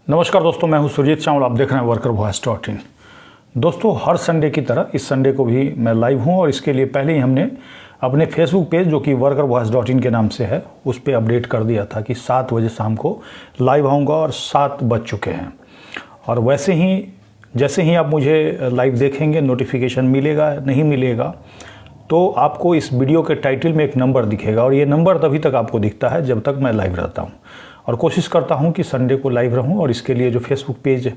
नमस्कार दोस्तों, मैं हूं सुरजीत चावल। आप देख रहे हैं workervoice.in। दोस्तों, हर संडे की तरह इस संडे को भी मैं लाइव हूं और इसके लिए पहले ही हमने अपने फेसबुक पेज जो कि workervoice.in के नाम से है उस पर अपडेट कर दिया था कि 7 बजे शाम को लाइव आऊँगा और 7 बज चुके हैं। और वैसे ही जैसे ही आप मुझे लाइव देखेंगे, नोटिफिकेशन मिलेगा नहीं मिलेगा तो आपको इस वीडियो के टाइटल में एक नंबर दिखेगा और ये नंबर तभी तक आपको दिखता है जब तक मैं लाइव रहता हूँ। और कोशिश करता हूँ कि संडे को लाइव रहूँ और इसके लिए जो फेसबुक पेज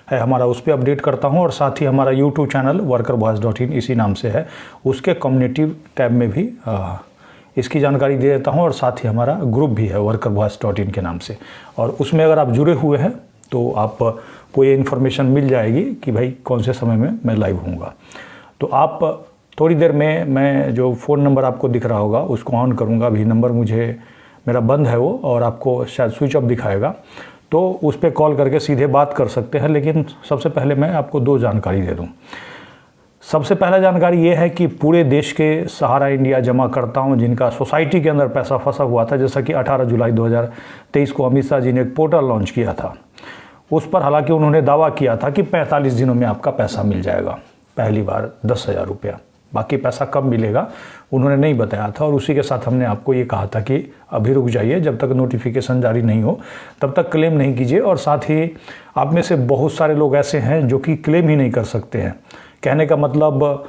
है हमारा उस पर अपडेट करता हूँ और साथ ही हमारा यूट्यूब चैनल workervoice.in इसी नाम से है, उसके कम्युनिटी टैब में भी इसकी जानकारी दे देता हूँ। और साथ ही हमारा ग्रुप भी है workervoice.in के नाम से, और उसमें अगर आप जुड़े हुए हैं तो आपको ये इन्फॉर्मेशन मिल जाएगी कि भाई कौन से समय में मैं लाइव हूँगा। तो आप थोड़ी देर में मैं जो फ़ोन नंबर आपको दिख रहा होगा उसको ऑन करूँगा। अभी नंबर मेरा बंद है वो, और आपको शायद स्विच ऑफ दिखाएगा, तो उस पर कॉल करके सीधे बात कर सकते हैं। लेकिन सबसे पहले मैं आपको 2 जानकारी दे दूं। सबसे पहला जानकारी ये है कि पूरे देश के सहारा इंडिया जमा करताओं जिनका सोसाइटी के अंदर पैसा फंसा हुआ था, जैसा कि 18 जुलाई 2023 को अमित शाह जी ने एक पोर्टल लॉन्च किया था, उस पर हालांकि उन्होंने दावा किया था कि 45 दिनों में आपका पैसा मिल जाएगा, पहली बार 10,000 रुपया। बाकी पैसा कब मिलेगा उन्होंने नहीं बताया था, और उसी के साथ हमने आपको ये कहा था कि अभी रुक जाइए, जब तक नोटिफिकेशन जारी नहीं हो तब तक क्लेम नहीं कीजिए। और साथ ही आप में से बहुत सारे लोग ऐसे हैं जो कि क्लेम ही नहीं कर सकते हैं। कहने का मतलब,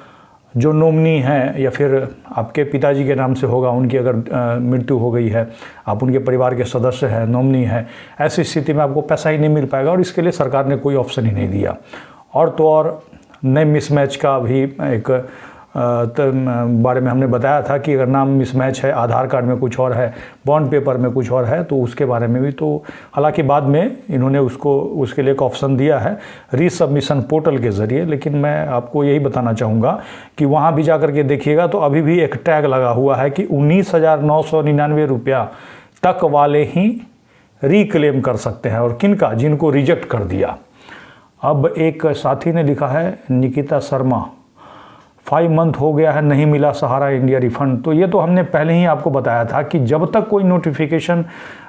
जो नॉमिनी हैं या फिर आपके पिताजी के नाम से होगा, उनकी अगर मृत्यु हो गई है, आप उनके परिवार के सदस्य हैं, नॉमिनी है, ऐसी स्थिति में आपको पैसा ही नहीं मिल पाएगा और इसके लिए सरकार ने कोई ऑप्शन ही नहीं दिया। और तो और नए मिसमैच का भी एक बारे में हमने बताया था कि अगर नाम मिसमैच है, आधार कार्ड में कुछ और है, बॉन्ड पेपर में कुछ और है, तो उसके बारे में भी तो हालांकि बाद में इन्होंने उसके लिए एक ऑप्शन दिया है रीसबमिशन पोर्टल के ज़रिए। लेकिन मैं आपको यही बताना चाहूँगा कि वहाँ भी जा कर के देखिएगा तो अभी भी एक टैग लगा हुआ है कि 19,999 रुपया तक वाले ही रीक्लेम कर सकते हैं। और किनका? जिनको रिजेक्ट कर दिया। अब एक साथी ने लिखा है, निकिता शर्मा, 5 मंथ हो गया है, नहीं मिला सहारा इंडिया रिफंड। तो ये तो हमने पहले ही आपको बताया था कि जब तक कोई नोटिफिकेशन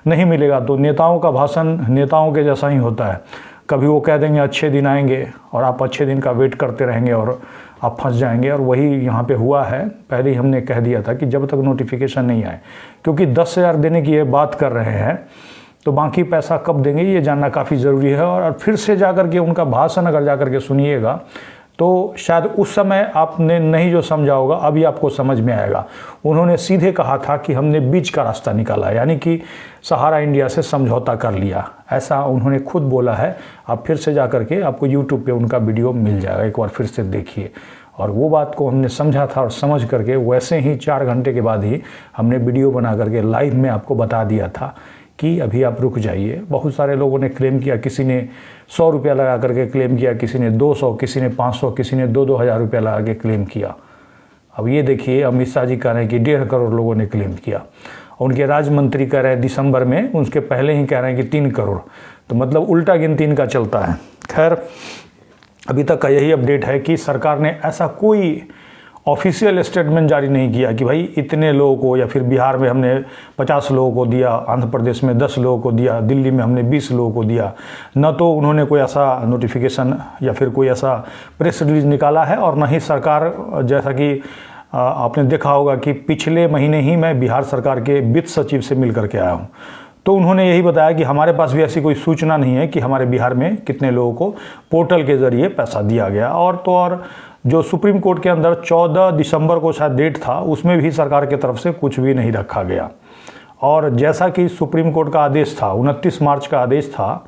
नहीं मिलेगा तो नेताओं का भाषण नेताओं के जैसा ही होता है। कभी वो कह देंगे अच्छे दिन आएंगे और आप अच्छे दिन का वेट करते रहेंगे और आप फंस जाएंगे, और वही यहाँ पे हुआ है। पहले ही हमने कह दिया था कि जब तक नोटिफिकेशन नहीं आए, क्योंकि 10,000 देने की ये बात कर रहे हैं, तो बाकी पैसा कब देंगे ये जानना काफ़ी ज़रूरी है। और फिर से जा कर के उनका भाषण अगर जा कर के सुनिएगा तो शायद उस समय आपने नहीं जो समझा होगा अभी आपको समझ में आएगा। उन्होंने सीधे कहा था कि हमने बीच का रास्ता निकाला, यानी कि सहारा इंडिया से समझौता कर लिया, ऐसा उन्होंने खुद बोला है। आप फिर से जा कर के आपको यूट्यूब पे उनका वीडियो मिल जाएगा, एक बार फिर से देखिए। और वो बात को हमने समझा था और समझ करके वैसे ही 4 घंटे के बाद ही हमने वीडियो बना करके लाइव में आपको बता दिया था कि अभी आप रुक जाइए। बहुत सारे लोगों ने क्लेम किया, किसी ने 100 रुपया लगा करके क्लेम किया, किसी ने 200, किसी ने 500, किसी ने 2-2 हज़ार रुपया लगा के क्लेम किया। अब ये देखिए, अमित शाह जी कह रहे हैं कि 1.5 करोड़ लोगों ने क्लेम किया, उनके राज्य मंत्री कह रहे हैं दिसंबर में, उसके पहले ही कह रहे हैं कि 3 करोड़। तो मतलब उल्टा गिनती इनका चलता है। खैर, अभी तक का यही अपडेट है कि सरकार ने ऐसा कोई ऑफिशियल स्टेटमेंट जारी नहीं किया कि भाई इतने लोगों को, या फिर बिहार में हमने 50 लोगों को दिया, आंध्र प्रदेश में 10 लोगों को दिया, दिल्ली में हमने 20 लोगों को दिया। न तो उन्होंने कोई ऐसा नोटिफिकेशन या फिर कोई ऐसा प्रेस रिलीज निकाला है, और न ही सरकार, जैसा कि आपने देखा होगा कि पिछले महीने ही मैं बिहार सरकार के वित्त सचिव से मिल करके आया हूँ, तो उन्होंने यही बताया कि हमारे पास भी ऐसी कोई सूचना नहीं है कि हमारे बिहार में कितने लोगों को पोर्टल के ज़रिए पैसा दिया गया। और तो और जो सुप्रीम कोर्ट के अंदर 14 दिसंबर को शायद डेट था, उसमें भी सरकार की तरफ से कुछ भी नहीं रखा गया। और जैसा कि सुप्रीम कोर्ट का आदेश था, 29 मार्च का आदेश था,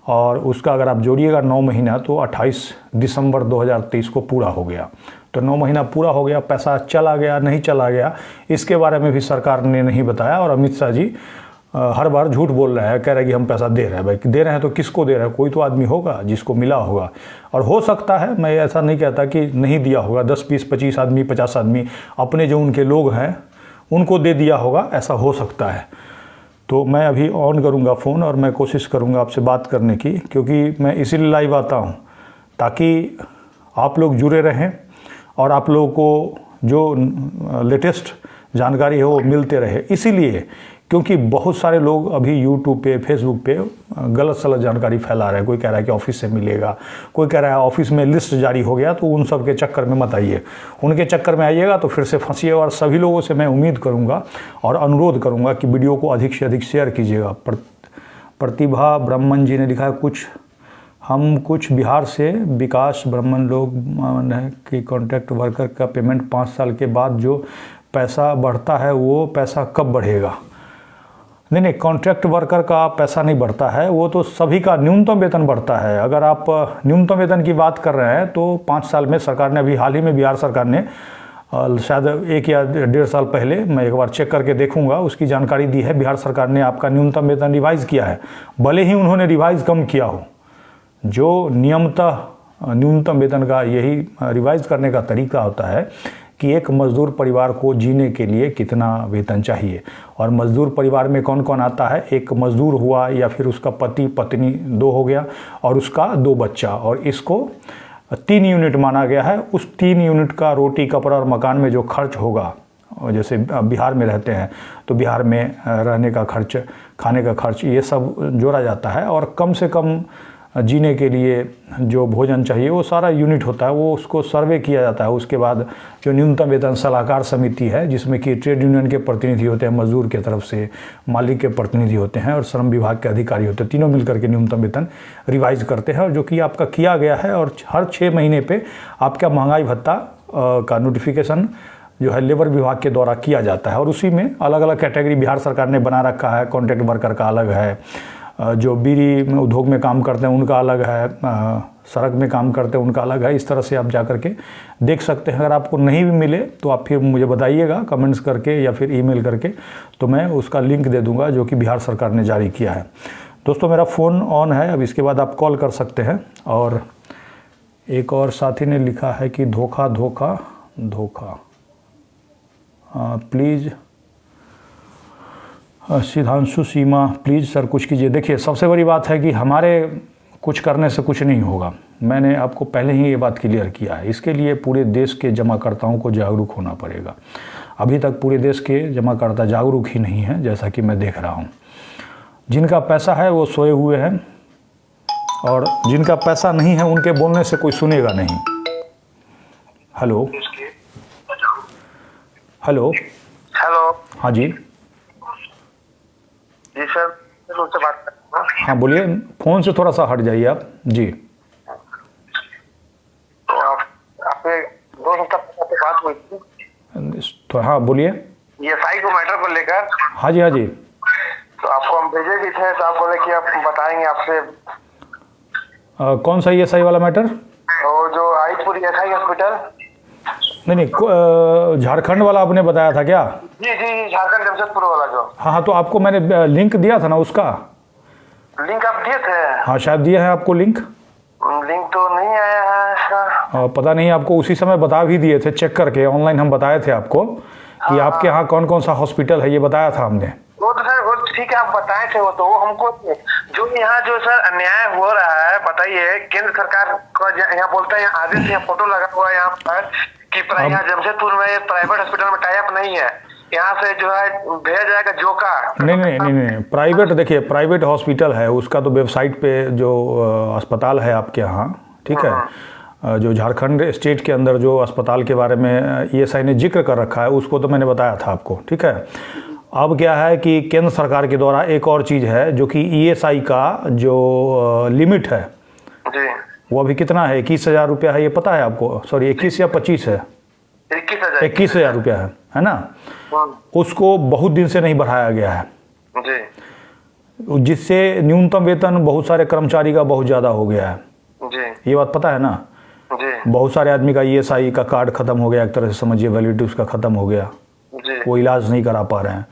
और उसका अगर आप जोड़िएगा 9 महीना, तो 28 दिसंबर 2023 को पूरा हो गया। तो 9 महीना पूरा हो गया, पैसा चला गया नहीं चला गया इसके बारे में भी सरकार ने नहीं बताया। और अमित शाह जी हर बार झूठ बोल रहे हैं, कह रहे हैं कि हम पैसा दे रहे हैं। भाई दे रहे हैं तो किसको दे रहे हैं? कोई तो आदमी होगा जिसको मिला होगा। और हो सकता है, मैं ऐसा नहीं कहता कि नहीं दिया होगा, 10, 20, 25 आदमी, 50 आदमी अपने जो उनके लोग हैं उनको दे दिया होगा, ऐसा हो सकता है। तो मैं अभी ऑन करूँगा फ़ोन और मैं कोशिश करूँगा आपसे बात करने की, क्योंकि मैं इसीलिए लाइव आता हूँ ताकि आप लोग जुड़े रहें और आप लोगों को जो लेटेस्ट जानकारी है वो मिलते रहे। इसीलिए क्योंकि बहुत सारे लोग अभी यूट्यूब पे, फेसबुक पे गलत सलत जानकारी फैला रहे हैं। कोई कह रहा है कि ऑफिस से मिलेगा, कोई कह रहा है ऑफिस में लिस्ट जारी हो गया, तो उन सब के चक्कर में मत आइए। उनके चक्कर में आइएगा तो फिर से फंसिए। और सभी लोगों से मैं उम्मीद करूँगा और अनुरोध करूँगा कि वीडियो को अधिक से अधिक शेयर कीजिएगा। प्रतिभा ब्रह्मन जी ने लिखा है कुछ बिहार से विकास ब्रह्मन लोग कि कॉन्ट्रैक्ट वर्कर का पेमेंट 5 साल के बाद जो पैसा बढ़ता है वो पैसा कब बढ़ेगा? नहीं, कॉन्ट्रैक्ट वर्कर का पैसा नहीं बढ़ता है, वो तो सभी का न्यूनतम वेतन बढ़ता है। अगर आप न्यूनतम वेतन की बात कर रहे हैं तो 5 साल में सरकार ने, अभी हाल ही में बिहार सरकार ने शायद 1 या 1.5 साल पहले, मैं एक बार चेक करके देखूंगा, उसकी जानकारी दी है। बिहार सरकार ने आपका न्यूनतम वेतन रिवाइज़ किया है। भले ही उन्होंने रिवाइज़ कम किया हो, जो नियमतः न्यूनतम वेतन का यही रिवाइज़ करने का तरीका होता है कि एक मज़दूर परिवार को जीने के लिए कितना वेतन चाहिए। और मज़दूर परिवार में कौन कौन आता है? एक मज़दूर हुआ, या फिर उसका पति पत्नी 2 हो गया, और उसका 2 बच्चा, और इसको 3 यूनिट माना गया है। उस 3 यूनिट का रोटी कपड़ा और मकान में जो खर्च होगा, जैसे बिहार में रहते हैं तो बिहार में रहने का खर्च, खाने का खर्च, ये सब जोड़ा जाता है। और कम से कम जीने के लिए जो भोजन चाहिए वो सारा यूनिट होता है, वो उसको सर्वे किया जाता है। उसके बाद जो न्यूनतम वेतन सलाहकार समिति है, जिसमें कि ट्रेड यूनियन के प्रतिनिधि होते हैं, मजदूर के तरफ से मालिक के प्रतिनिधि होते हैं, और श्रम विभाग के अधिकारी होते हैं, तीनों मिलकर के न्यूनतम वेतन रिवाइज करते हैं। और जो कि आपका किया गया है, और हर 6 महीने पे आपका महंगाई भत्ता का नोटिफिकेशन जो है लेबर विभाग के द्वारा किया जाता है। और उसी में अलग अलग कैटेगरी बिहार सरकार ने बना रखा है। कॉन्ट्रैक्ट वर्कर का अलग है, जो बीड़ी उद्योग में काम करते हैं उनका अलग है, सड़क में काम करते हैं उनका अलग है। इस तरह से आप जा करके देख सकते हैं। अगर आपको नहीं भी मिले तो आप फिर मुझे बताइएगा कमेंट्स करके या फिर ईमेल करके, तो मैं उसका लिंक दे दूंगा जो कि बिहार सरकार ने जारी किया है। दोस्तों, मेरा फ़ोन ऑन है, अब इसके बाद आप कॉल कर सकते हैं। और एक और साथी ने लिखा है कि धोखा धोखा धोखा, please Siddhanshu Seema, please sir कुछ कीजिए। देखिए, सबसे बड़ी बात है कि हमारे कुछ करने से कुछ नहीं होगा। मैंने आपको पहले ही ये बात क्लियर किया है। इसके लिए पूरे देश के जमाकर्ताओं को जागरूक होना पड़ेगा। अभी तक पूरे देश के जमाकर्ता जागरूक ही नहीं हैं, जैसा कि मैं देख रहा हूँ। जिनका पैसा है वो सोए हुए हैं, और जिनका पैसा नहीं है उनके बोलने से कोई सुनेगा नहीं। हेलो हेलो हेलो, हाँ जी सर, उनसे बात कर रहा हूँ। हाँ बोलिए, फ़ोन से थोड़ा सा हट जाइए आप जी। तो आपने 2 हफ्ता पहले बात हुई थी तो हाँ बोलिए। ये साई को मैटर को लेकर। हाँ जी हाँ जी। तो आपको हम भेजे भी थे, तो आप बोले कि आप बताएंगे आपसे। कौन सा ESI वाला मैटर? तो जो आईपुर ESI हॉस्पिटल। नहीं, झारखंड वाला आपने बताया था क्या? जी जी, झारखंड जमशेदपुर वाला जो। हाँ, तो आपको मैंने लिंक दिया था ना उसका। लिंक आप दिए थे? हाँ, शायद दिया है आपको लिंक। लिंक तो नहीं आया है सर। पता नहीं, आपको उसी समय बता भी दिए थे, चेक करके ऑनलाइन हम बताए थे आपको कि आपके यहाँ कौन कौन सा हॉस्पिटल है, ये बताया था हमने। वो तो सर, वो ठीक है, आप बताए थे। वो हमको जो यहाँ जो सर अन्याय हो रहा है, बताइए। केंद्र सरकार का यहाँ बोलता है, यहाँ आदेश, यहाँ फोटो लगा हुआ है यहाँ पर कि यहाँ जमशेदपुर में प्राइवेट हॉस्पिटल में टाई अप नहीं है, यहाँ से जो है भेजा जाएगा जोका। नहीं, प्राइवेट, देखिए प्राइवेट हॉस्पिटल है, उसका तो वेबसाइट पे जो अस्पताल है आपके यहाँ, ठीक है, जो झारखंड स्टेट के अंदर जो अस्पताल के बारे में ESI ने जिक्र कर रखा है, उसको तो मैंने बताया था आपको, ठीक है। अब क्या है कि केंद्र सरकार के द्वारा एक और चीज़ है, जो कि ESI का जो लिमिट है जी, वो अभी कितना है? 21,000 रुपया है, ये पता है आपको? सॉरी, 21 या 25 है? 21,000 रुपया है ना। उसको बहुत दिन से नहीं बढ़ाया गया है जी, जिससे न्यूनतम वेतन बहुत सारे कर्मचारी का बहुत ज़्यादा हो गया है जी। ये बात पता है ना जी। बहुत सारे आदमी का ESI का कार्ड खत्म हो गया, एक तरह से समझिए वैलिडिटी उसका खत्म हो गया जी। वो इलाज नहीं करा पा रहे हैं।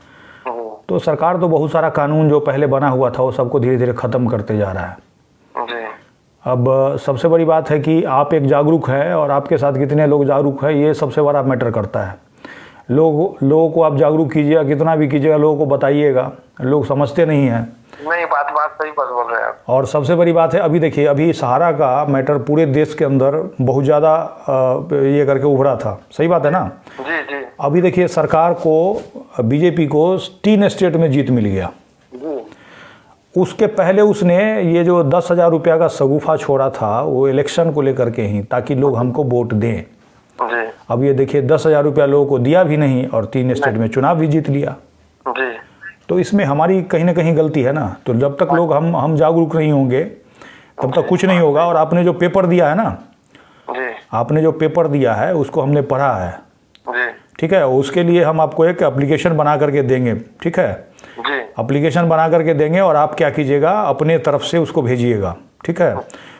तो सरकार तो बहुत सारा कानून जो पहले बना हुआ था वो सबको धीरे धीरे ख़त्म करते जा रहा है जी। अब सबसे बड़ी बात है कि आप एक जागरूक हैं और आपके साथ कितने लोग जागरूक हैं, ये सबसे बड़ा मैटर करता है। लोगों को आप जागरूक कीजिएगा, कितना भी कीजिएगा, लोगों को बताइएगा, लोग समझते नहीं हैं। नहीं, बात सही बात बोल रहे हैं आप। और सबसे बड़ी बात है, अभी देखिए, अभी सहारा का मैटर पूरे देश के अंदर बहुत ज़्यादा ये करके उभरा था, सही बात है ना। जी जी। अभी देखिए सरकार को, बीजेपी को 3 स्टेट में जीत मिल गया। जी उसके पहले उसने ये जो 10,000 रुपया का शगुफा छोड़ा था वो इलेक्शन को लेकर के ही, ताकि लोग हमको वोट दें। जी अब ये देखिए 10,000 रुपया लोगों को दिया भी नहीं और 3 स्टेट में चुनाव भी जीत लिया। जी तो इसमें हमारी कहीं ना कहीं गलती है ना। तो जब तक लोग हम जागरूक नहीं होंगे तब तक कुछ नहीं होगा। और आपने जो पेपर दिया है ना, जी आपने जो पेपर दिया है उसको हमने पढ़ा है, जी ठीक है। उसके लिए हम आपको एक एप्लीकेशन बना करके देंगे, ठीक है। जी एप्लीकेशन बना करके देंगे और आप क्या कीजिएगा, अपने तरफ से उसको भेजिएगा, ठीक है।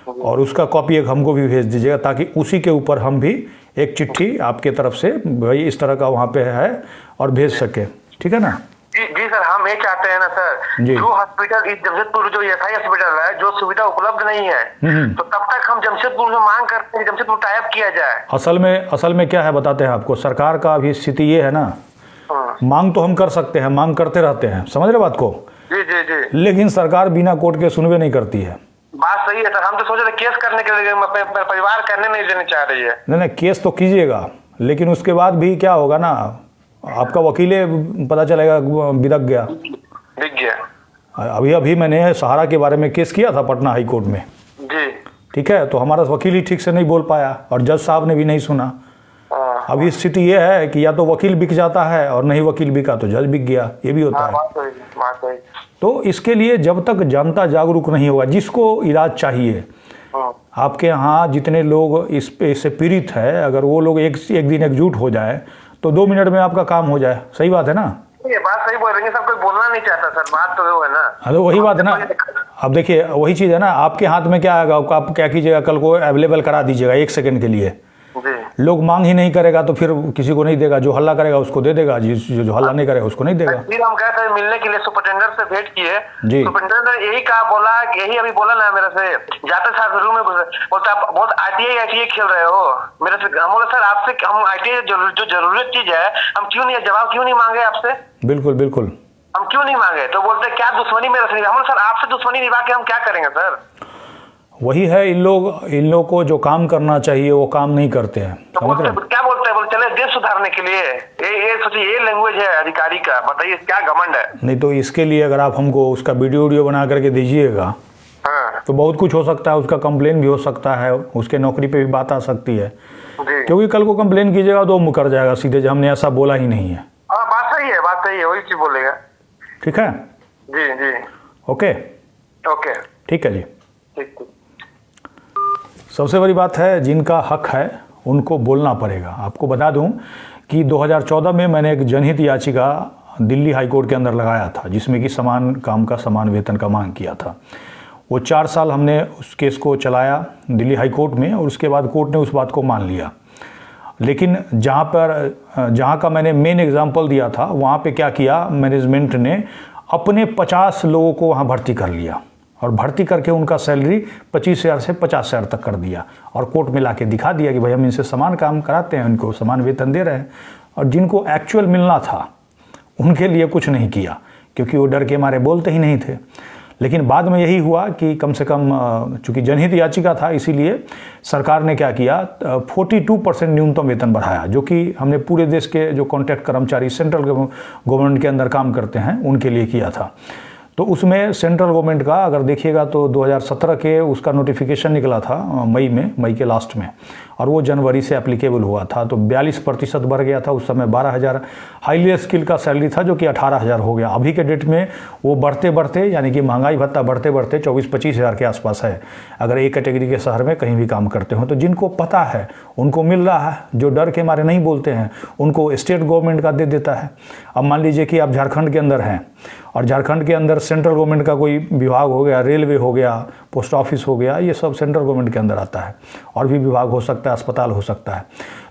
और उसका कॉपी एक हमको भी भेज दीजिएगा, ताकि उसी के ऊपर हम भी एक चिट्ठी आपके तरफ से भाई इस तरह का वहाँ पे है और भेज सके, ठीक है ना। जी सर, हम ये चाहते हैं ना सर, जी। जो हॉस्पिटल इस जमशेदपुर जो एसआई हॉस्पिटल है, जो सुविधा उपलब्ध नहीं है, तो तब तक हम जमशेदपुर में मांग करते हैं जमशेदपुर टाइप किया जाए। असल में क्या है बताते हैं आपको। सरकार का अभी स्थिति ये है ना, मांग तो हम कर सकते हैं, मांग करते रहते हैं, समझ रहे बात को। जी जी जी, लेकिन सरकार बिना कोर्ट के सुनवे नहीं करती है। बात सही है सर। हम तो सोच रहे केस करने के लिए, अपने परिवार करने नहीं देने चाह रही है। नहीं, केस तो कीजिएगा, लेकिन उसके बाद भी क्या होगा ना, आपका वकीले पता चलेगा बिदक गया। दिख गया। अभी मैंने सहारा के बारे में केस किया था पटना हाई कोर्ट में, जी ठीक है। तो हमारा वकील ही ठीक से नहीं बोल पाया और जज साहब ने भी नहीं सुना। अभी स्थिति ये है कि या तो वकील बिक जाता है और नहीं वकील बिका तो जज बिक गया, ये भी होता है। बात सही। तो इसके लिए जब तक जनता जागरूक नहीं होगा, जिसको इलाज चाहिए, आपके यहाँ जितने लोग इससे पीड़ित है, अगर वो लोग एक दिन एकजुट हो जाए तो 2 मिनट में आपका काम हो जाए। सही बात है ना। ये बात सही बोल रहे हैं, सब कोई बोलना नहीं चाहता सर। बात तो वो है ना। हाँ, तो वही बात है ना। अब देखिए वही चीज़ है ना, आपके हाथ में क्या आएगा, आप क्या कीजिएगा, कल को अवेलेबल करा दीजिएगा 1 सेकंड के लिए। लोग मांग ही नहीं करेगा तो फिर किसी को नहीं देगा, जो हल्ला करेगा उसको दे देगा, जो हल्ला नहीं करेगा उसको नहीं देगा। फिर हम गए थे मिलने के लिए, सुपरिटेंडेंट से भेंट किए। जी। सुपरिटेंडेंट ने यही कहा, बोला यही अभी बोला ना मेरे से, जाते साथ रूम में बोलता आप बहुत आईटीआई खेल रहे हो मेरे से। हम बोले सर आपसे, हम आईटीआई जो जरूरत चीज है, हम क्यों नहीं, जवाब क्यों नहीं मांगे आपसे। बिल्कुल बिल्कुल, हम क्यों नहीं मांगे। तो बोलते क्या दुश्मनी मेरे से। हम सर आपसे दुश्मनी निभा के हम क्या करेंगे सर। वही है, इन लोग को जो काम करना चाहिए वो काम नहीं करते हैं। तो समझ रहे हैं? क्या बोलते हैं, बोलते चले देश सुधारने के लिए। ये सोचिए, ये लैंग्वेज है अधिकारी का, बताइए क्या घमंड है। नहीं तो इसके लिए अगर आप हमको उसका वीडियो बना करके दीजिएगा, हाँ तो बहुत कुछ हो सकता है। उसका कंप्लेन भी हो सकता है, उसके नौकरी पे भी बात आ सकती है। जी। क्योंकि कल को कंप्लेन कीजिएगा तो मुकर जाएगा सीधे, जो हमने ऐसा बोला ही नहीं है। हाँ बात सही है, वही चीज बोलेगा। ठीक है, जी जी, ओके ओके, ठीक है जी। ठीक। सबसे बड़ी बात है, जिनका हक है उनको बोलना पड़ेगा। आपको बता दूं कि 2014 में मैंने एक जनहित याचिका दिल्ली हाई कोर्ट के अंदर लगाया था, जिसमें कि समान काम का समान वेतन का मांग किया था। वो 4 साल हमने उस केस को चलाया दिल्ली हाई कोर्ट में, और उसके बाद कोर्ट ने उस बात को मान लिया। लेकिन जहाँ का मैंने मेन एग्जाम्पल दिया था, वहाँ पे क्या किया, मैनेजमेंट ने अपने 50 लोगों को वहाँ भर्ती कर लिया, और भर्ती करके उनका सैलरी 25,000 से 50,000 तक कर दिया, और कोर्ट में लाके दिखा दिया कि भाई हम इनसे समान काम कराते हैं, उनको समान वेतन दे रहे हैं। और जिनको एक्चुअल मिलना था उनके लिए कुछ नहीं किया, क्योंकि वो डर के मारे बोलते ही नहीं थे। लेकिन बाद में यही हुआ कि कम से कम, चूँकि जनहित याचिका था, इसीलिए सरकार ने क्या किया, 42% न्यूनतम वेतन बढ़ाया, जो कि हमने पूरे देश के जो कॉन्ट्रैक्ट कर्मचारी सेंट्रल गवर्नमेंट के अंदर काम करते हैं उनके लिए किया था। तो उसमें सेंट्रल गवर्नमेंट का अगर देखिएगा तो 2017 के उसका नोटिफिकेशन निकला था मई के लास्ट में, और वो जनवरी से एप्लीकेबल हुआ था। तो 42% बढ़ गया था। उस समय 12,000 हाईली स्किल का सैलरी था, जो कि 18,000 हो गया। अभी के डेट में वो बढ़ते बढ़ते, यानी कि महंगाई भत्ता बढ़ते बढ़ते 24-25 हज़ार के आसपास है, अगर एक कैटेगरी के शहर में कहीं भी काम करते हो। तो जिनको पता है उनको मिल रहा है, जो डर के मारे नहीं बोलते हैं उनको स्टेट गवर्नमेंट का दे देता है। अब मान लीजिए कि आप झारखंड के अंदर हैं, और झारखंड के अंदर सेंट्रल गवर्नमेंट का कोई विभाग हो गया, रेलवे हो गया, पोस्ट ऑफिस हो गया, ये सब सेंट्रल गवर्नमेंट के अंदर आता है। और भी विभाग हो सकता है, अस्पताल हो सकता है।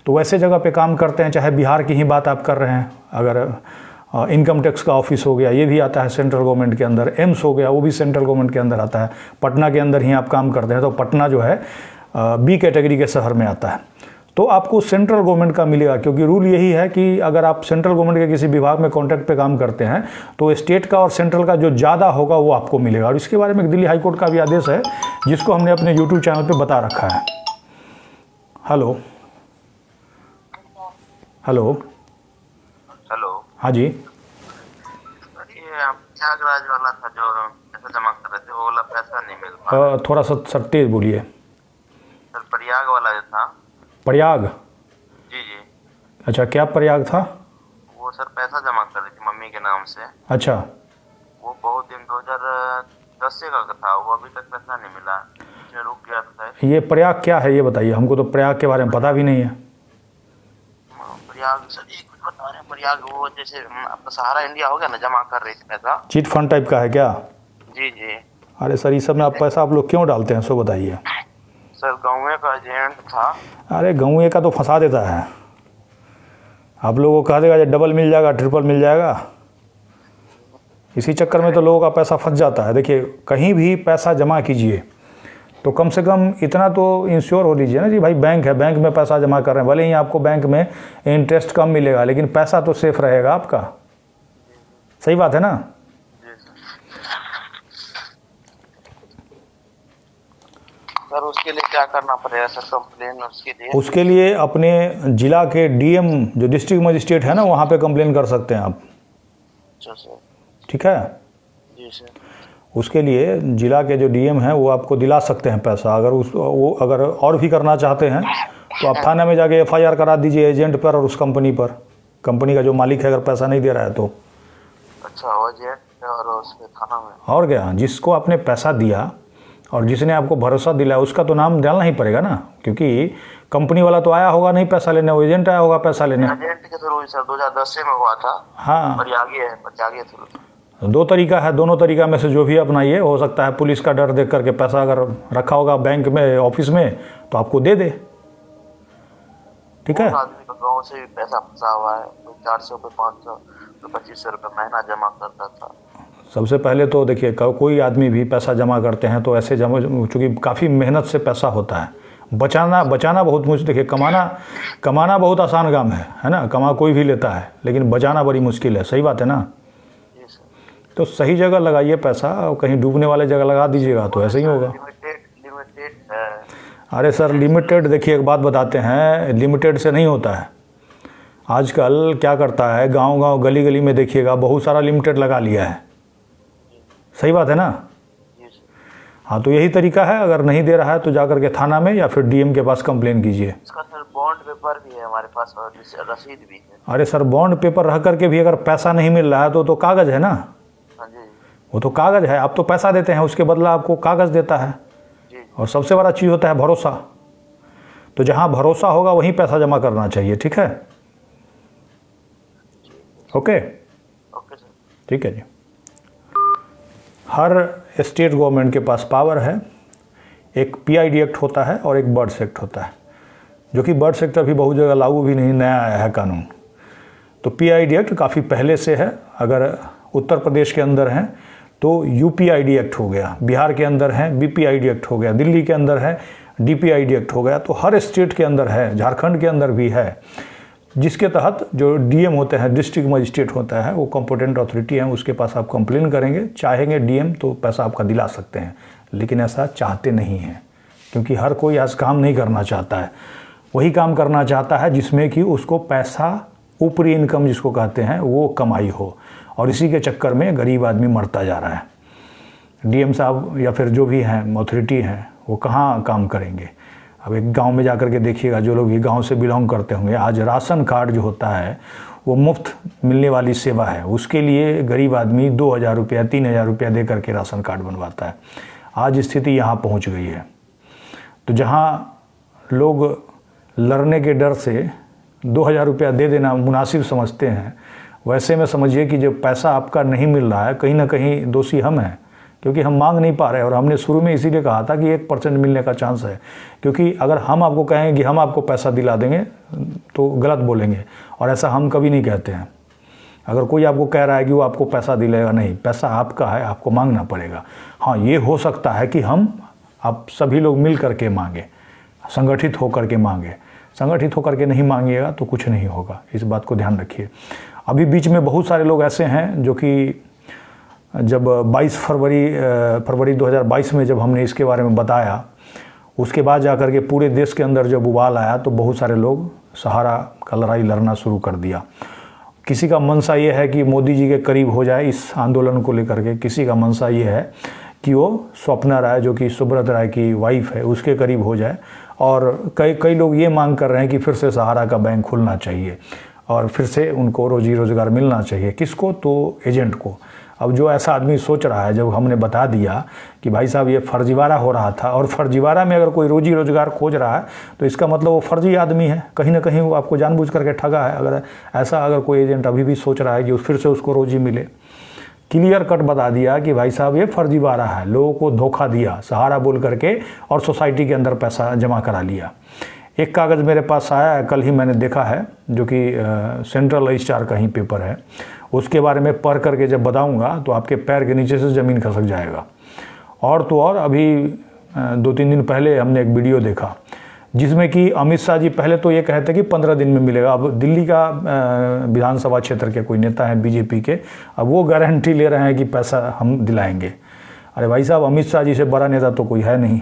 तो वैसे जगह पे काम करते हैं, चाहे बिहार की ही बात आप कर रहे हैं, अगर इनकम टैक्स का ऑफिस हो गया, ये भी आता है सेंट्रल गवर्नमेंट के अंदर। एम्स हो गया, वो भी सेंट्रल गवर्नमेंट के अंदर आता है। पटना के अंदर ही आप काम करते हैं, तो पटना जो है बी कैटेगरी के शहर में आता है। तो आपको सेंट्रल गवर्नमेंट का मिलेगा, क्योंकि रूल यही है कि अगर आप सेंट्रल गवर्नमेंट के किसी विभाग में कॉन्ट्रैक्ट पे काम करते हैं तो स्टेट का और सेंट्रल का जो ज़्यादा होगा वो आपको मिलेगा। और इसके बारे में दिल्ली हाई कोर्ट का भी आदेश है, जिसको हमने अपने यूट्यूब चैनल पे बता रखा है। हेलो हेलो हाँ जी। सर ये प्रयागराज वाला था जो पैसा जमा कर रहे थे, वो वाला पैसा नहीं मिल पा थोड़ा सा सर तेज बोलिए। सर प्रयाग वाला जो था। प्रयाग? जी जी। अच्छा, क्या प्रयाग था? वो सर पैसा जमा कर रही थी मम्मी के नाम से। अच्छा। वो बहुत दिन 2010 से का था, वो अभी तक पैसा नहीं मिला, बीच में रुक गया था। ये प्रयाग क्या है ये बताइए, हमको तो प्रयाग के बारे में पता भी नहीं है। प्रयाग सर एक मिनट बता रहे हैं। प्रयाग वो जैसे आपका सहारा इंडिया हो गया ना, जमा कर रही थी पैसा। चिट फंड टाइप का है क्या? जी जी। अरे सर, ये सब में आप पैसा आप लोग क्यों डालते हैं, सो बताइए। सर गाँव का एजेंट था। अरे गाँव का तो फंसा देता है, आप लोगों को कह देगा जो डबल मिल जाएगा, ट्रिपल मिल जाएगा, इसी चक्कर में तो लोगों का पैसा फंस जाता है। देखिए, कहीं भी पैसा जमा कीजिए तो कम से कम इतना तो इंश्योर हो लीजिए ना जी, भाई बैंक है, बैंक में पैसा जमा कर रहे हैं, भले ही आपको बैंक में इंटरेस्ट कम मिलेगा लेकिन पैसा तो सेफ रहेगा आपका। सही बात है ना? सर उसके लिए क्या करना पड़ेगा सर, कंप्लेन उसके लिए अपने जिला के डीएम जो डिस्ट्रिक्ट मजिस्ट्रेट है ना, वहाँ पे कंप्लेन कर सकते हैं आप। अच्छा सर। ठीक है जी सर। उसके लिए जिला के जो डीएम हैं वो आपको दिला सकते हैं पैसा। अगर और भी करना चाहते हैं तो आप थाने में जाके एफआईआर करा दीजिए एजेंट पर और उस कंपनी पर, कंपनी का जो मालिक है अगर पैसा नहीं दे रहा है तो। अच्छा, वो एजेंट और उसके थाना में। और क्या, जिसको आपने पैसा दिया और जिसने आपको भरोसा दिलाया उसका तो नाम डालना ही पड़ेगा ना, क्योंकि कंपनी वाला तो आया होगा नहीं पैसा लेने, वो एजेंट आया होगा पैसा लेने। एजेंट के थ्रू सर 2010 में हुआ था। हाँ, और आगे थ्रू। दो तरीका है, दोनों तरीका में से जो भी अपनाइए। हो सकता है पुलिस का डर देख करके पैसा अगर रखा होगा बैंक में ऑफिस में तो आपको दे दे। ठीक है। आदमी का गाँव से भी पैसा फंसा हुआ है, 400 पे 500 तो 2500 रुपये महीना जमा करता था। सबसे पहले तो देखिए, कोई आदमी भी पैसा जमा करते हैं तो ऐसे जमा, चूँकि काफ़ी मेहनत से पैसा होता है, बचाना बहुत मुश्किल। देखिए, कमाना बहुत आसान काम है ना, कमा कोई भी लेता है, लेकिन बचाना बड़ी मुश्किल है। सही बात है ना? तो सही जगह लगाइए पैसा, और कहीं डूबने वाले जगह लगा दीजिएगा तो ऐसे ही होगा। अरे सर, लिमिटेड, देखिए एक बात बताते हैं, लिमिटेड से नहीं होता है। आजकल क्या करता है, गांव गली गली में देखिएगा बहुत सारा लिमिटेड लगा लिया है। सही बात है ना? हाँ, तो यही तरीका है, अगर नहीं दे रहा है तो जाकर के थाना में या फिर डीएम के पास कंप्लेन कीजिए। इसका सर बॉन्ड पेपर भी है हमारे पास और रसीद भी है। अरे सर, बॉन्ड पेपर रह करके भी अगर पैसा नहीं मिल रहा है तो कागज़ है ना। हाँ जी। वो तो कागज़ है, आप तो पैसा देते हैं, उसके बदला आपको कागज़ देता है। और सबसे बड़ा चीज़ होता है भरोसा। तो जहाँ भरोसा होगा वहीं पैसा जमा करना चाहिए। ठीक है? Okay sir. ठीक है जी। हर स्टेट गवर्नमेंट के पास पावर है। एक पीआईडी एक्ट होता है और एक बर्ड्स एक्ट होता है, जो कि बर्ड्स एक्ट अभी बहुत जगह लागू भी नहीं, नया आया है कानून। तो पीआईडी एक्ट काफ़ी पहले से है। अगर उत्तर प्रदेश के अंदर हैं तो यूपीआईडी एक्ट हो गया, बिहार के अंदर है बीपीआईडी एक्ट हो गया, दिल्ली के अंदर है डीपीआईडी एक्ट हो गया। तो हर स्टेट के अंदर है, झारखंड के अंदर भी है, जिसके तहत जो डीएम होते हैं, डिस्ट्रिक्ट मजिस्ट्रेट होता है, वो कॉम्पिटेंट अथॉरिटी है, उसके पास आप कंप्लेन करेंगे। चाहेंगे डीएम तो पैसा आपका दिला सकते हैं, लेकिन ऐसा चाहते नहीं हैं, क्योंकि हर कोई आज काम नहीं करना चाहता है। वही काम करना चाहता है जिसमें कि उसको पैसा, ऊपरी इनकम जिसको कहते हैं, वो कमाई हो। और इसी के चक्कर में गरीब आदमी मरता जा रहा है। डीएम साहब या फिर जो भी हैं अथॉरिटी हैं, वो कहाँ काम करेंगे। अब एक गांव में जाकर के देखिएगा, जो लोग ये गांव से बिलोंग करते होंगे, आज राशन कार्ड जो होता है वो मुफ्त मिलने वाली सेवा है। उसके लिए गरीब आदमी 2000 रुपया 3000 रुपया दे करके राशन कार्ड बनवाता है। आज स्थिति यहाँ पहुँच गई है। तो जहाँ लोग लड़ने के डर से 2000 रुपया दे देना मुनासिब समझते हैं, वैसे में समझिए कि जब पैसा आपका नहीं मिल रहा है, कहीं ना कहीं दोषी हम हैं, क्योंकि हम मांग नहीं पा रहे हैं। और हमने शुरू में इसीलिए कहा था कि 1% मिलने का चांस है, क्योंकि अगर हम आपको कहेंगे कि हम आपको पैसा दिला देंगे तो गलत बोलेंगे, और ऐसा हम कभी नहीं कहते हैं। अगर कोई आपको कह रहा है कि वो आपको पैसा दिलाएगा, नहीं, पैसा आपका है, आपको मांगना पड़ेगा। हाँ, ये हो सकता है कि आप सभी लोग मिल करके मांगे, संगठित होकर के मांगे। संगठित होकर के नहीं मांगिएगा तो कुछ नहीं होगा, इस बात को ध्यान रखिए। अभी बीच में बहुत सारे लोग ऐसे हैं जो कि जब 22 फरवरी 2022 में जब हमने इसके बारे में बताया, उसके बाद जाकर के पूरे देश के अंदर जब उबाल आया तो बहुत सारे लोग सहारा का लड़ाई लड़ना शुरू कर दिया। किसी का मंशा ये है कि मोदी जी के करीब हो जाए इस आंदोलन को लेकर के, किसी का मंशा ये है कि वो स्वप्ना राय जो कि सुब्रत राय की वाइफ है उसके करीब हो जाए, और कई लोग ये मांग कर रहे हैं कि फिर से सहारा का बैंक खुलना चाहिए और फिर से उनको रोजी रोज़गार मिलना चाहिए। किसको? तो एजेंट को। अब जो ऐसा आदमी सोच रहा है, जब हमने बता दिया कि भाई साहब ये फर्जीवाड़ा हो रहा था, और फर्जीवाड़ा में अगर कोई रोजी रोज़गार खोज रहा है तो इसका मतलब वो फर्जी आदमी है, कहीं ना कहीं वो आपको जानबूझ करके ठगा है। अगर कोई एजेंट अभी भी सोच रहा है कि फिर से उसको रोजी मिले, क्लियर कट बता दिया कि भाई साहब ये फर्जीवाड़ा है, लोगों को धोखा दिया सहारा बोल करके और सोसाइटी के अंदर पैसा जमा करा लिया। एक कागज़ मेरे पास आया है, कल ही मैंने देखा है, जो कि सेंट्रल स्टार का ही पेपर है। उसके बारे में पढ़ करके जब बताऊंगा तो आपके पैर के नीचे से ज़मीन खसक जाएगा। और तो और अभी 2-3 दिन पहले हमने एक वीडियो देखा जिसमें कि अमित शाह जी पहले तो ये कहते कि 15 दिन में मिलेगा। अब दिल्ली का विधानसभा क्षेत्र के कोई नेता हैं बीजेपी के, अब वो गारंटी ले रहे हैं कि पैसा हम दिलाएंगे। अरे भाई साहब, अमित शाह जी से बड़ा नेता तो कोई है नहीं,